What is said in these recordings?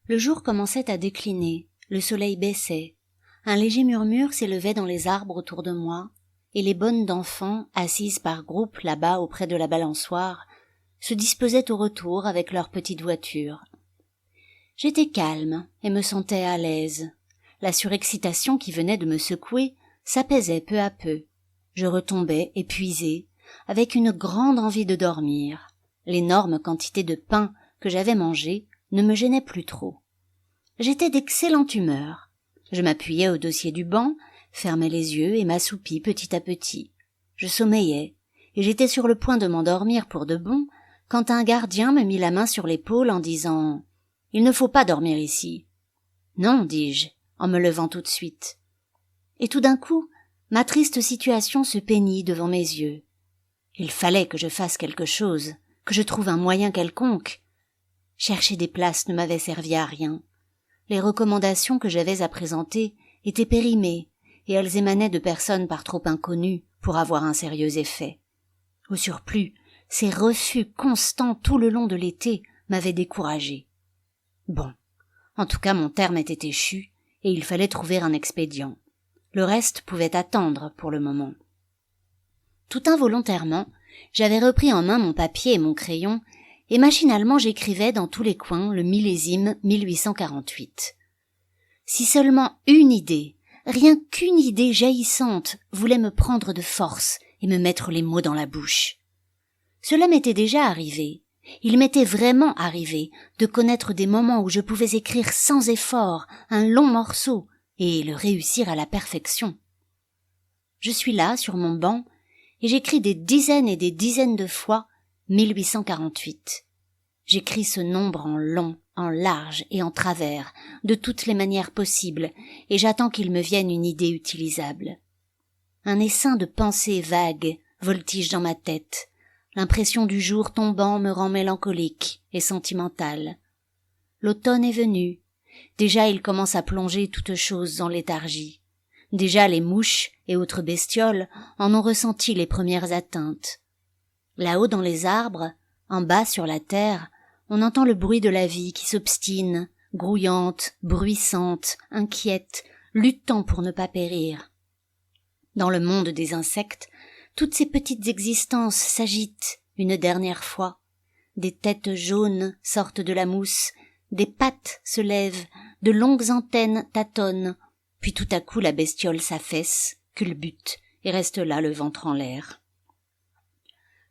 Le jour commençait à décliner, le soleil baissait, un léger murmure s'élevait dans les arbres autour de moi, et les bonnes d'enfants, assises par groupes là-bas auprès de la balançoire, se disposaient au retour avec leur petite voiture. J'étais calme et me sentais à l'aise. La surexcitation qui venait de me secouer s'apaisait peu à peu. Je retombais épuisé, avec une grande envie de dormir. L'énorme quantité de pain que j'avais mangé ne me gênait plus trop. J'étais d'excellente humeur. Je m'appuyais au dossier du banc, fermais les yeux et m'assoupis petit à petit. Je sommeillais, et j'étais sur le point de m'endormir pour de bon, quand un gardien me mit la main sur l'épaule en disant « Il ne faut pas dormir ici. »« Non, dis-je, en me levant tout de suite. Et tout d'un coup, ma triste situation se peignit devant mes yeux. Il fallait que je fasse quelque chose, que je trouve un moyen quelconque. Chercher des places ne m'avait servi à rien. Les recommandations que j'avais à présenter étaient périmées, et elles émanaient de personnes par trop inconnues pour avoir un sérieux effet. Au surplus, ces refus constants tout le long de l'été m'avaient découragé. Bon, en tout cas mon terme était échu, et il fallait trouver un expédient. Le reste pouvait attendre pour le moment. Tout involontairement, j'avais repris en main mon papier et mon crayon, et machinalement j'écrivais dans tous les coins le millésime 1848. Si seulement une idée, rien qu'une idée jaillissante, voulait me prendre de force et me mettre les mots dans la bouche. Cela m'était déjà arrivé. Il m'était vraiment arrivé de connaître des moments où je pouvais écrire sans effort un long morceau et le réussir à la perfection. Je suis là, sur mon banc, et j'écris des dizaines et des dizaines de fois 1848. J'écris ce nombre en long, en large et en travers, de toutes les manières possibles, et j'attends qu'il me vienne une idée utilisable. Un essaim de pensées vagues voltige dans ma tête. L'impression du jour tombant me rend mélancolique et sentimentale. L'automne est venu. Déjà il commence à plonger toutes choses en léthargie. Déjà les mouches et autres bestioles en ont ressenti les premières atteintes. Là-haut dans les arbres, en bas sur la terre, on entend le bruit de la vie qui s'obstine, grouillante, bruissante, inquiète, luttant pour ne pas périr. Dans le monde des insectes, toutes ces petites existences s'agitent une dernière fois. Des têtes jaunes sortent de la mousse, des pattes se lèvent, de longues antennes tâtonnent, puis tout à coup la bestiole s'affaisse, culbute, et reste là le ventre en l'air.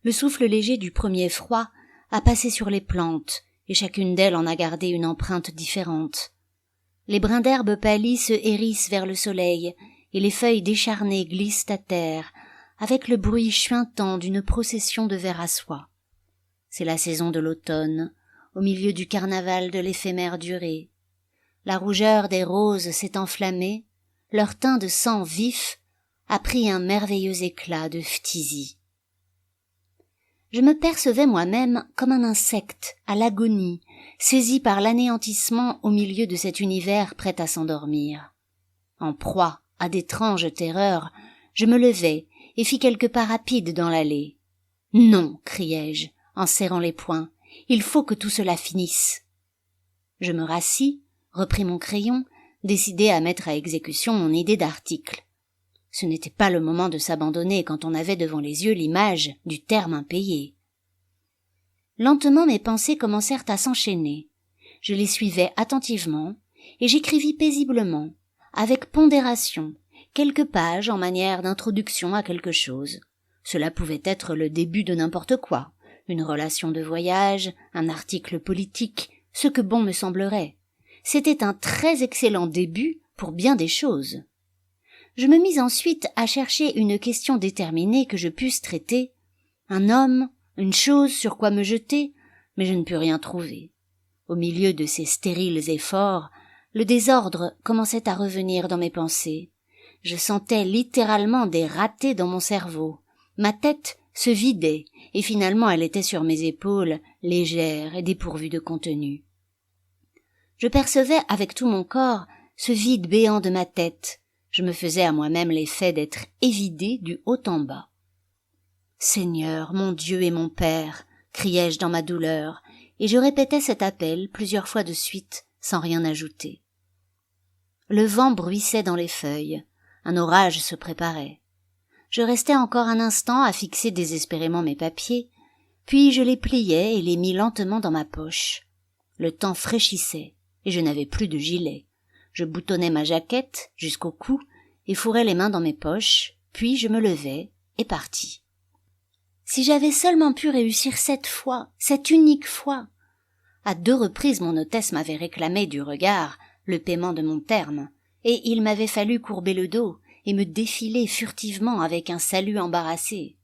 Le souffle léger du premier froid a passé sur les plantes, et chacune d'elles en a gardé une empreinte différente. Les brins d'herbe pâlis se hérissent vers le soleil, et les feuilles décharnées glissent à terre, avec le bruit chuintant d'une procession de vers à soie. C'est la saison de l'automne, au milieu du carnaval de l'éphémère durée. La rougeur des roses s'est enflammée, leur teint de sang vif a pris un merveilleux éclat de phtisie. Je me percevais moi-même comme un insecte à l'agonie, saisi par l'anéantissement au milieu de cet univers prêt à s'endormir. En proie à d'étranges terreurs, je me levai et fis quelques pas rapides dans l'allée. « Non » criai-je, en serrant les poings, « il faut que tout cela finisse. » Je me rassis, repris mon crayon, décidé à mettre à exécution mon idée d'article. Ce n'était pas le moment de s'abandonner quand on avait devant les yeux l'image du terme impayé. Lentement mes pensées commencèrent à s'enchaîner. Je les suivais attentivement, et j'écrivis paisiblement, avec pondération, quelques pages en manière d'introduction à quelque chose. Cela pouvait être le début de n'importe quoi, une relation de voyage, un article politique, ce que bon me semblerait. C'était un très excellent début pour bien des choses. Je me mis ensuite à chercher une question déterminée que je pusse traiter, un homme, une chose sur quoi me jeter, mais je ne pus rien trouver. Au milieu de ces stériles efforts, le désordre commençait à revenir dans mes pensées. Je sentais littéralement des ratés dans mon cerveau. Ma tête se vidait, et finalement elle était sur mes épaules, légère et dépourvue de contenu. Je percevais avec tout mon corps ce vide béant de ma tête. Je me faisais à moi-même l'effet d'être évidé du haut en bas. « Seigneur, mon Dieu et mon Père !» criai-je dans ma douleur, et je répétais cet appel plusieurs fois de suite, sans rien ajouter. Le vent bruissait dans les feuilles, un orage se préparait. Je restai encore un instant à fixer désespérément mes papiers, puis je les pliai et les mis lentement dans ma poche. Le temps fraîchissait, et je n'avais plus de gilet. Je boutonnai ma jaquette jusqu'au cou et fourrai les mains dans mes poches, puis je me levai et partis. Si j'avais seulement pu réussir cette fois, cette unique fois. À 2 reprises mon hôtesse m'avait réclamé du regard le paiement de mon terme, et il m'avait fallu courber le dos et me défiler furtivement avec un salut embarrassé.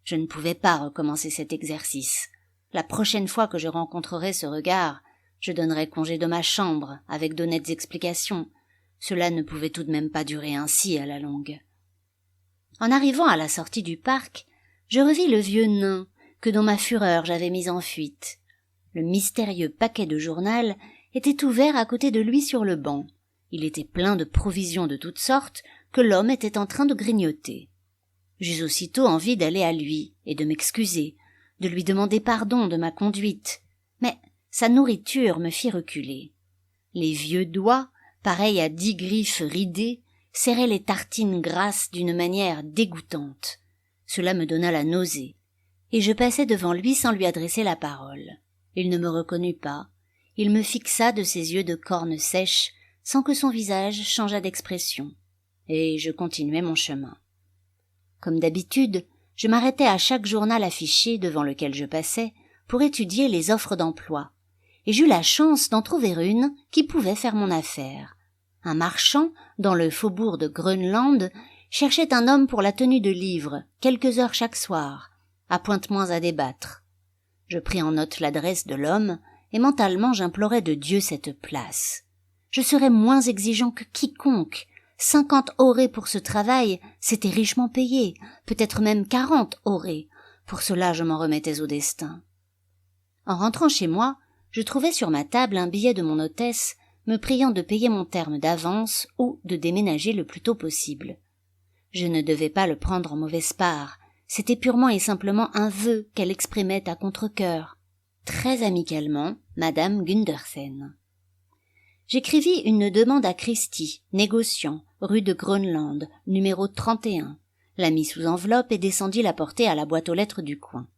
Je ne pouvais pas recommencer cet exercice. La prochaine fois que je rencontrerai ce regard, je donnerai congé de ma chambre avec d'honnêtes explications. Cela ne pouvait tout de même pas durer ainsi à la longue. En arrivant à la sortie du parc, je revis le vieux nain que dans ma fureur j'avais mis en fuite. Le mystérieux paquet de journal était ouvert à côté de lui sur le banc. Il était plein de provisions de toutes sortes que l'homme était en train de grignoter. J'eus aussitôt envie d'aller à lui et de m'excuser, de lui demander pardon de ma conduite, mais sa nourriture me fit reculer. Les vieux doigts, pareils à 10 griffes ridées, serraient les tartines grasses d'une manière dégoûtante. Cela me donna la nausée, et je passai devant lui sans lui adresser la parole. Il ne me reconnut pas, il me fixa de ses yeux de corne sèche, sans que son visage changeât d'expression, et je continuai mon chemin. Comme d'habitude, je m'arrêtais à chaque journal affiché devant lequel je passais pour étudier les offres d'emploi, et j'eus la chance d'en trouver une qui pouvait faire mon affaire. Un marchand, dans le faubourg de Groenland, cherchait un homme pour la tenue de livres, quelques heures chaque soir, à pointe-moins à débattre. Je pris en note l'adresse de l'homme, et mentalement j'implorai de Dieu cette place. Je serais moins exigeant que quiconque. 50 aurés pour ce travail, c'était richement payé, peut-être même 40 aurés. Pour cela, je m'en remettais au destin. En rentrant chez moi, je trouvai sur ma table un billet de mon hôtesse, me priant de payer mon terme d'avance ou de déménager le plus tôt possible. Je ne devais pas le prendre en mauvaise part, c'était purement et simplement un vœu qu'elle exprimait à contre-cœur. Très amicalement, Madame Gundersen. J'écrivis une demande à Christie, négociant, rue de Groenland, numéro 31, la mis sous enveloppe et descendis la porter à la boîte aux lettres du coin.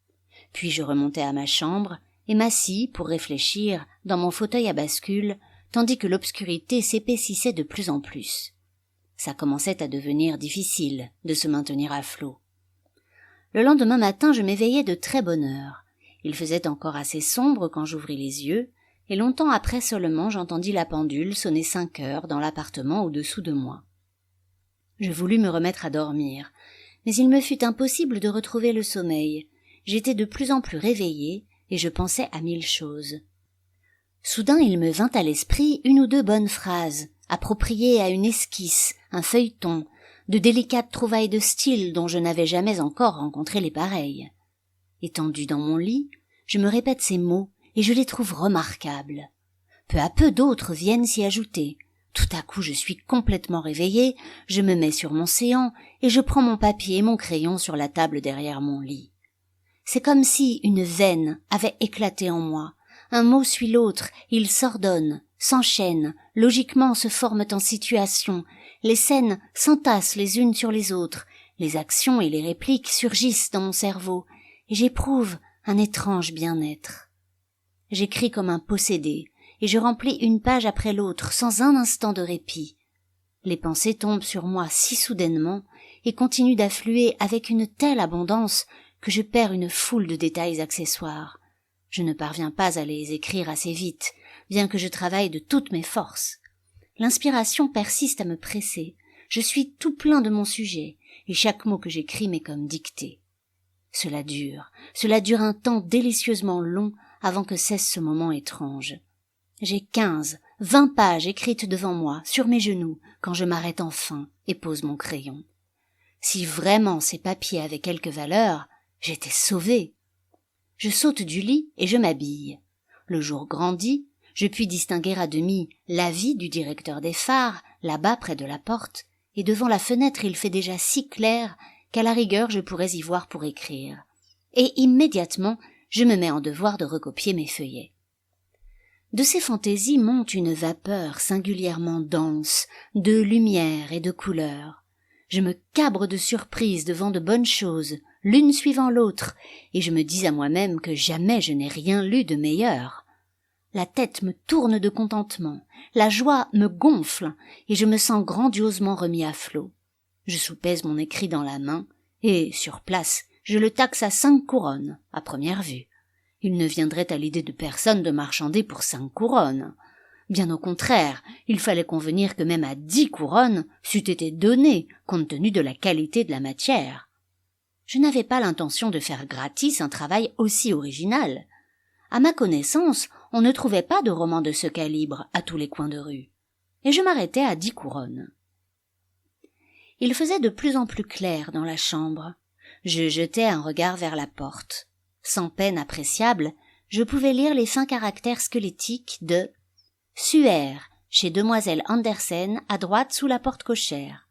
Puis je remontai à ma chambre et m'assis pour réfléchir dans mon fauteuil à bascule, tandis que l'obscurité s'épaississait de plus en plus. Ça commençait à devenir difficile de se maintenir à flot. Le lendemain matin, je m'éveillai de très bonne heure. Il faisait encore assez sombre quand j'ouvris les yeux, et longtemps après seulement j'entendis la pendule sonner 5 heures dans l'appartement au-dessous de moi. Je voulus me remettre à dormir, mais il me fut impossible de retrouver le sommeil. J'étais de plus en plus réveillée, et je pensais à 1000 choses. Soudain il me vint à l'esprit 1 ou 2 bonnes phrases, appropriées à une esquisse, un feuilleton, de délicates trouvailles de style dont je n'avais jamais encore rencontré les pareilles. Étendu dans mon lit, je me répète ces mots, et je les trouve remarquables. Peu à peu d'autres viennent s'y ajouter. Tout à coup je suis complètement réveillée, je me mets sur mon séant, et je prends mon papier et mon crayon sur la table derrière mon lit. C'est comme si une veine avait éclaté en moi. Un mot suit l'autre, ils s'ordonnent, s'enchaînent, logiquement se forment en situation, les scènes s'entassent les unes sur les autres, les actions et les répliques surgissent dans mon cerveau, et j'éprouve un étrange bien-être. J'écris comme un possédé, et je remplis une page après l'autre sans un instant de répit. Les pensées tombent sur moi si soudainement et continuent d'affluer avec une telle abondance que je perds une foule de détails accessoires. Je ne parviens pas à les écrire assez vite, bien que je travaille de toutes mes forces. L'inspiration persiste à me presser, je suis tout plein de mon sujet, et chaque mot que j'écris m'est comme dicté. Cela dure un temps délicieusement long avant que cesse ce moment étrange. J'ai 15, 20 pages écrites devant moi, sur mes genoux, quand je m'arrête enfin et pose mon crayon. Si vraiment ces papiers avaient quelque valeur, j'étais sauvée. Je saute du lit et je m'habille. Le jour grandit, je puis distinguer à demi l'avis du directeur des phares, là-bas près de la porte, et devant la fenêtre il fait déjà si clair qu'à la rigueur je pourrais y voir pour écrire. Et immédiatement, je me mets en devoir de recopier mes feuillets. De ces fantaisies monte une vapeur singulièrement dense, de lumière et de couleurs. Je me cabre de surprise devant de bonnes choses, l'une suivant l'autre, et je me dis à moi-même que jamais je n'ai rien lu de meilleur. La tête me tourne de contentement, la joie me gonfle, et je me sens grandiosement remis à flot. Je soupèse mon écrit dans la main, et, sur place, je le taxe à 5 couronnes, à première vue. Il ne viendrait à l'idée de personne de marchander pour 5 couronnes. Bien au contraire, il fallait convenir que même à 10 couronnes, c'eût été donné, compte tenu de la qualité de la matière. Je n'avais pas l'intention de faire gratis un travail aussi original. À ma connaissance, on ne trouvait pas de roman de ce calibre à tous les coins de rue. Et je m'arrêtais à 10 couronnes. Il faisait de plus en plus clair dans la chambre. Je jetai un regard vers la porte. Sans peine appréciable, je pouvais lire les fins caractères squelettiques de « Suaire, chez demoiselle Andersen, à droite sous la porte cochère ».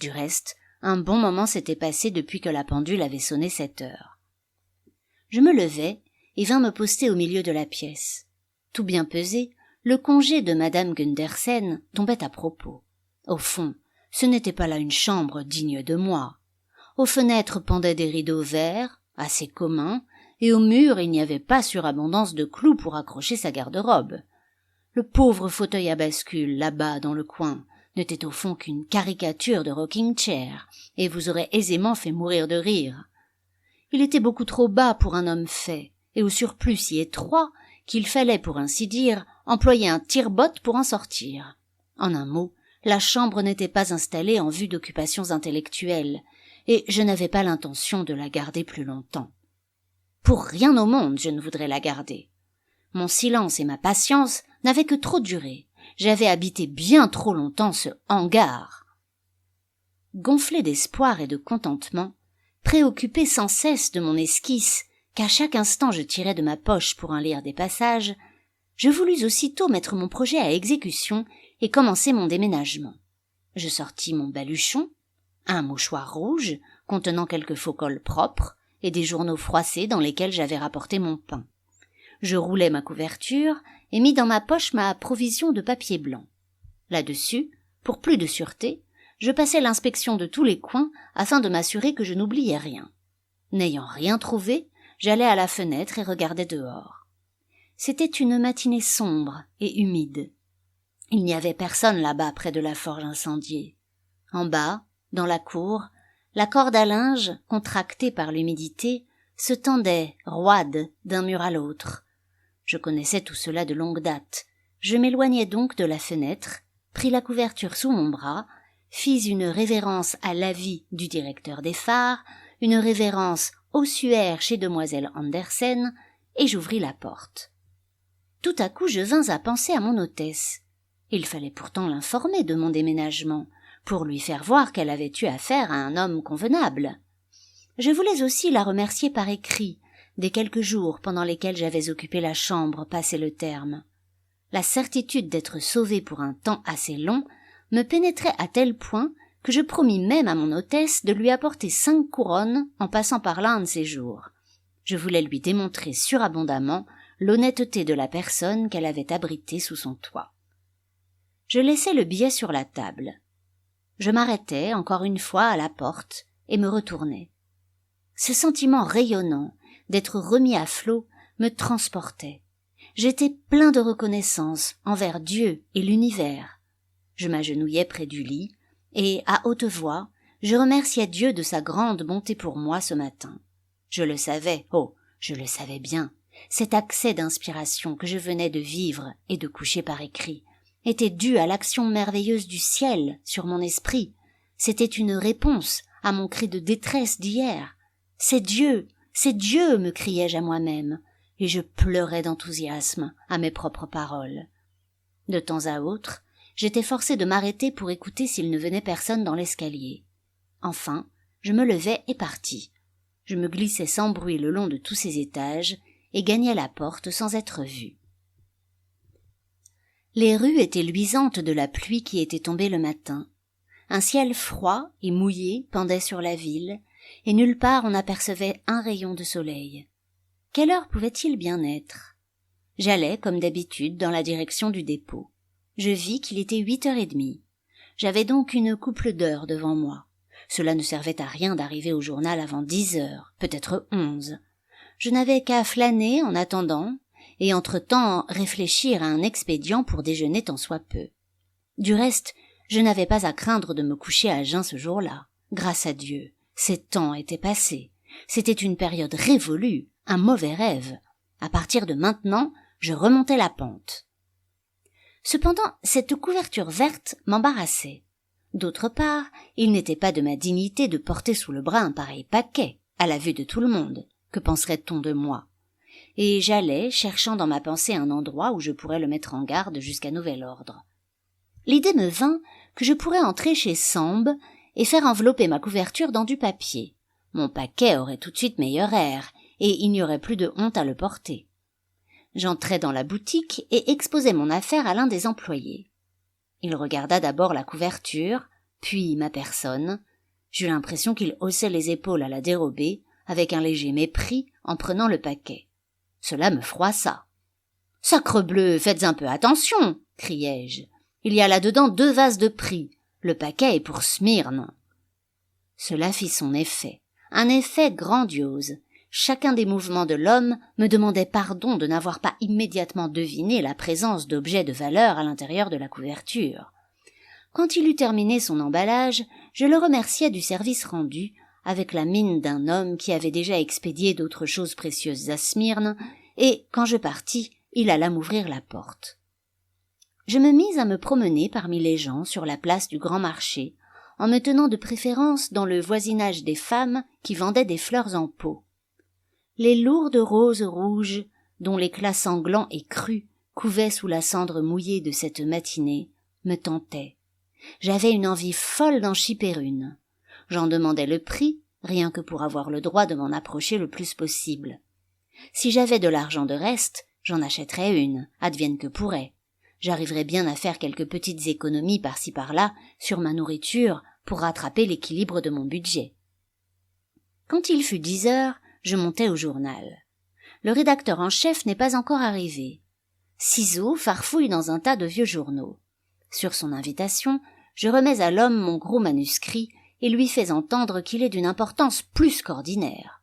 Du reste, un bon moment s'était passé depuis que la pendule avait sonné 7 heures. Je me levai et vins me poster au milieu de la pièce. Tout bien pesé, le congé de madame Gundersen tombait à propos. Au fond, ce n'était pas là une chambre digne de moi. Aux fenêtres pendaient des rideaux verts, assez communs, et au mur il n'y avait pas surabondance de clous pour accrocher sa garde-robe. Le pauvre fauteuil à bascule, là-bas dans le coin, n'était au fond qu'une caricature de rocking-chair, et vous aurait aisément fait mourir de rire. Il était beaucoup trop bas pour un homme fait, et au surplus si étroit qu'il fallait, pour ainsi dire, employer un tire-botte pour en sortir. En un mot, la chambre n'était pas installée en vue d'occupations intellectuelles, et je n'avais pas l'intention de la garder plus longtemps. Pour rien au monde je ne voudrais la garder. Mon silence et ma patience n'avaient que trop duré. J'avais habité bien trop longtemps ce hangar. Gonflé d'espoir et de contentement, préoccupé sans cesse de mon esquisse, qu'à chaque instant je tirais de ma poche pour en lire des passages, je voulus aussitôt mettre mon projet à exécution et commencer mon déménagement. Je sortis mon baluchon, un mouchoir rouge contenant quelques faux-cols propres et des journaux froissés dans lesquels j'avais rapporté mon pain. Je roulai ma couverture et mis dans ma poche ma provision de papier blanc. Là-dessus, pour plus de sûreté, je passai l'inspection de tous les coins afin de m'assurer que je n'oubliais rien. N'ayant rien trouvé, j'allai à la fenêtre et regardai dehors. C'était une matinée sombre et humide. Il n'y avait personne là-bas près de la forge incendiée. En bas, dans la cour, la corde à linge, contractée par l'humidité, se tendait, roide, d'un mur à l'autre. Je connaissais tout cela de longue date. Je m'éloignai donc de la fenêtre, pris la couverture sous mon bras, fis une révérence à l'avis du directeur des phares, une révérence ossuaire chez demoiselle Andersen, et j'ouvris la porte. Tout à coup je vins à penser à mon hôtesse. Il fallait pourtant l'informer de mon déménagement, pour lui faire voir qu'elle avait eu affaire à un homme convenable. Je voulais aussi la remercier par écrit, des quelques jours pendant lesquels j'avais occupé la chambre passé le terme. La certitude d'être sauvée pour un temps assez long me pénétrait à tel point que je promis même à mon hôtesse de lui apporter 5 couronnes en passant par là un de ces jours. Je voulais lui démontrer surabondamment l'honnêteté de la personne qu'elle avait abritée sous son toit. Je laissai le billet sur la table. Je m'arrêtai encore une fois à la porte et me retournai. Ce sentiment rayonnant d'être remis à flot me transportait. J'étais plein de reconnaissance envers Dieu et l'univers. Je m'agenouillai près du lit et, à haute voix, je remerciai Dieu de sa grande bonté pour moi ce matin. Je le savais, je le savais bien. Cet accès d'inspiration que je venais de vivre et de coucher par écrit était dû à l'action merveilleuse du ciel sur mon esprit. C'était une réponse à mon cri de détresse d'hier. C'est Dieu, me criai-je à moi-même, et je pleurais d'enthousiasme à mes propres paroles. De temps à autre, j'étais forcé de m'arrêter pour écouter s'il ne venait personne dans l'escalier. Enfin, je me levai et partis. Je me glissai sans bruit le long de tous ces étages et gagnai la porte sans être vu. Les rues étaient luisantes de la pluie qui était tombée le matin. Un ciel froid et mouillé pendait sur la ville, et nulle part on n'apercevait un rayon de soleil. Quelle heure pouvait-il bien être? J'allai, comme d'habitude, dans la direction du dépôt. Je vis qu'il était 8h30. J'avais donc une couple d'heures devant moi. Cela ne servait à rien d'arriver au journal avant 10h, peut-être 11. Je n'avais qu'à flâner en attendant, et entre-temps réfléchir à un expédient pour déjeuner tant soit peu. Du reste, je n'avais pas à craindre de me coucher à jeun ce jour-là. Grâce à Dieu, ces temps étaient passés. C'était une période révolue, un mauvais rêve. À partir de maintenant, je remontais la pente. Cependant, cette couverture verte m'embarrassait. D'autre part, il n'était pas de ma dignité de porter sous le bras un pareil paquet, à la vue de tout le monde. Que penserait-on de moi? Et j'allais, cherchant dans ma pensée un endroit où je pourrais le mettre en garde jusqu'à nouvel ordre. L'idée me vint que je pourrais entrer chez Sambe et faire envelopper ma couverture dans du papier. Mon paquet aurait tout de suite meilleur air, et il n'y aurait plus de honte à le porter. J'entrai dans la boutique et exposai mon affaire à l'un des employés. Il regarda d'abord la couverture, puis ma personne. J'eus l'impression qu'il haussait les épaules à la dérobée, avec un léger mépris, en prenant le paquet. Cela me froissa. « Sacrebleu, faites un peu attention !» criai-je. « Il y a là-dedans 2 vases de prix. Le paquet est pour Smyrne. » Cela fit son effet. Un effet grandiose. Chacun des mouvements de l'homme me demandait pardon de n'avoir pas immédiatement deviné la présence d'objets de valeur à l'intérieur de la couverture. Quand il eut terminé son emballage, je le remerciai du service rendu, avec la mine d'un homme qui avait déjà expédié d'autres choses précieuses à Smyrne, et, quand je partis, il alla m'ouvrir la porte. Je me mis à me promener parmi les gens sur la place du Grand Marché, en me tenant de préférence dans le voisinage des femmes qui vendaient des fleurs en pot. Les lourdes roses rouges, dont l'éclat sanglant et cru couvait sous la cendre mouillée de cette matinée, me tentaient. J'avais une envie folle d'en chiper une. J'en demandais le prix, rien que pour avoir le droit de m'en approcher le plus possible. Si j'avais de l'argent de reste, j'en achèterais une, advienne que pourrait. J'arriverais bien à faire quelques petites économies par-ci par-là sur ma nourriture pour rattraper l'équilibre de mon budget. Quand il fut 10h, je montai au journal. Le rédacteur en chef n'est pas encore arrivé. Ciseaux farfouille dans un tas de vieux journaux. Sur son invitation, je remets à l'homme mon gros manuscrit et lui fais entendre qu'il est d'une importance plus qu'ordinaire.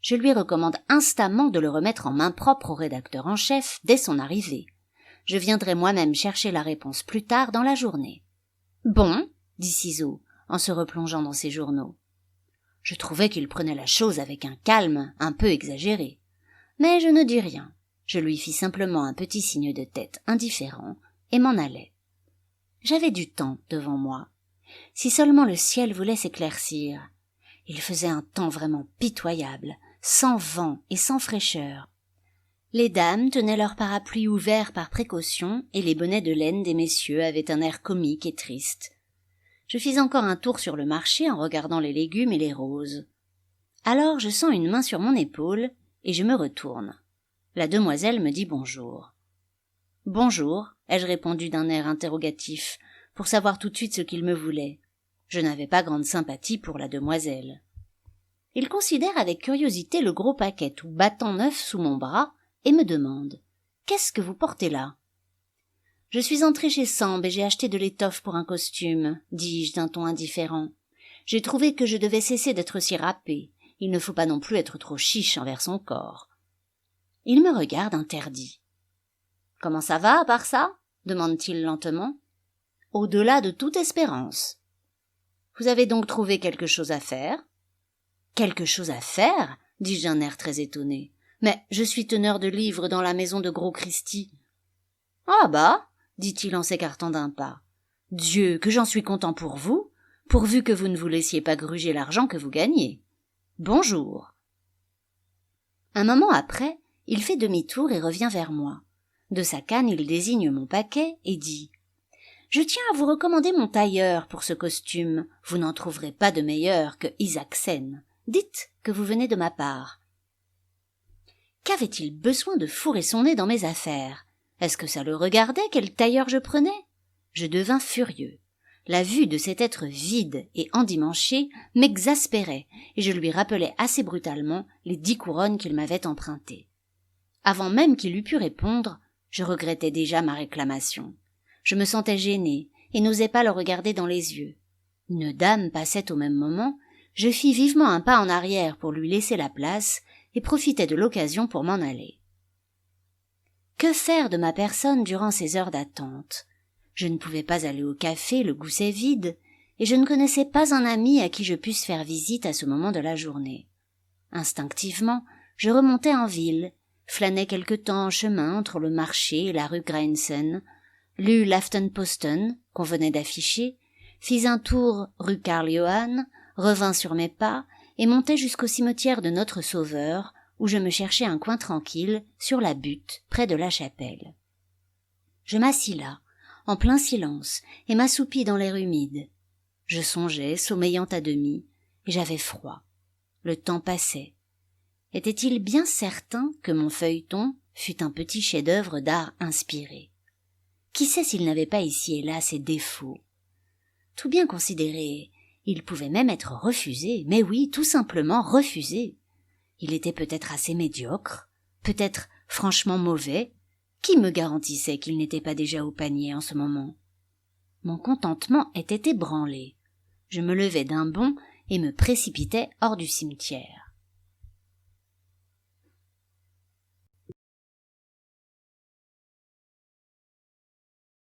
Je lui recommande instamment de le remettre en main propre au rédacteur en chef dès son arrivée. Je viendrai moi-même chercher la réponse plus tard dans la journée. « Bon, » dit Ciseaux, en se replongeant dans ses journaux. Je trouvais qu'il prenait la chose avec un calme un peu exagéré. Mais je ne dis rien. Je lui fis simplement un petit signe de tête indifférent et m'en allai. J'avais du temps devant moi. Si seulement le ciel voulait s'éclaircir. Il faisait un temps vraiment pitoyable, sans vent et sans fraîcheur. Les dames tenaient leurs parapluies ouverts par précaution et les bonnets de laine des messieurs avaient un air comique et triste. Je fis encore un tour sur le marché en regardant les légumes et les roses. Alors je sens une main sur mon épaule et je me retourne. La demoiselle me dit bonjour. « Bonjour », ai-je répondu d'un air interrogatif, pour savoir tout de suite ce qu'il me voulait. Je n'avais pas grande sympathie pour la demoiselle. Il considère avec curiosité le gros paquet tout battant neuf sous mon bras et me demande « Qu'est-ce que vous portez là ?» « Je suis entré chez Sambe et j'ai acheté de l'étoffe pour un costume, dis-je d'un ton indifférent. J'ai trouvé que je devais cesser d'être si râpé. Il ne faut pas non plus être trop chiche envers son corps. » Il me regarde interdit. « Comment ça va à part ça ?» demande-t-il lentement. « Au-delà de toute espérance. »« Vous avez donc trouvé quelque chose à faire ?»« Quelque chose à faire ?» dis-je d'un air très étonné. « Mais je suis teneur de livres dans la maison de Gros Christie. »« Ah bah !» dit-il en s'écartant d'un pas. « Dieu, que j'en suis content pour vous, pourvu que vous ne vous laissiez pas gruger l'argent que vous gagnez. Bonjour. » Un moment après, il fait demi-tour et revient vers moi. De sa canne, il désigne mon paquet et dit « Je tiens à vous recommander mon tailleur pour ce costume. Vous n'en trouverez pas de meilleur que Isaacsen. Dites que vous venez de ma part. » Qu'avait-il besoin de fourrer son nez dans mes affaires? Est-ce que ça le regardait quel tailleur je prenais? Je devins furieux. La vue de cet être vide et endimanché m'exaspérait et je lui rappelai assez brutalement les 10 couronnes qu'il m'avait empruntées. Avant même qu'il eût pu répondre, je regrettais déjà ma réclamation. Je me sentais gênée et n'osais pas le regarder dans les yeux. Une dame passait au même moment, je fis vivement un pas en arrière pour lui laisser la place et profitai de l'occasion pour m'en aller. Que faire de ma personne durant ces heures d'attente? Je ne pouvais pas aller au café, le gousset vide, et je ne connaissais pas un ami à qui je pusse faire visite à ce moment de la journée. Instinctivement, je remontai en ville, flânai quelque temps en chemin entre le marché et la rue Greinsen, lus l'Aftenposten qu'on venait d'afficher, fis un tour rue Karl Johann, revins sur mes pas et montai jusqu'au cimetière de Notre Sauveur, où je me cherchais un coin tranquille sur la butte près de la chapelle. Je m'assis là, en plein silence, et m'assoupis dans l'air humide. Je songeais, sommeillant à demi, et j'avais froid. Le temps passait. Était-il bien certain que mon feuilleton fût un petit chef-d'œuvre d'art inspiré? Qui sait s'il n'avait pas ici et là ses défauts? Tout bien considéré, il pouvait même être refusé, mais oui, tout simplement refusé. Il était peut-être assez médiocre, peut-être franchement mauvais. Qui me garantissait qu'il n'était pas déjà au panier en ce moment? Mon contentement était ébranlé. Je me levai d'un bond et me précipitai hors du cimetière.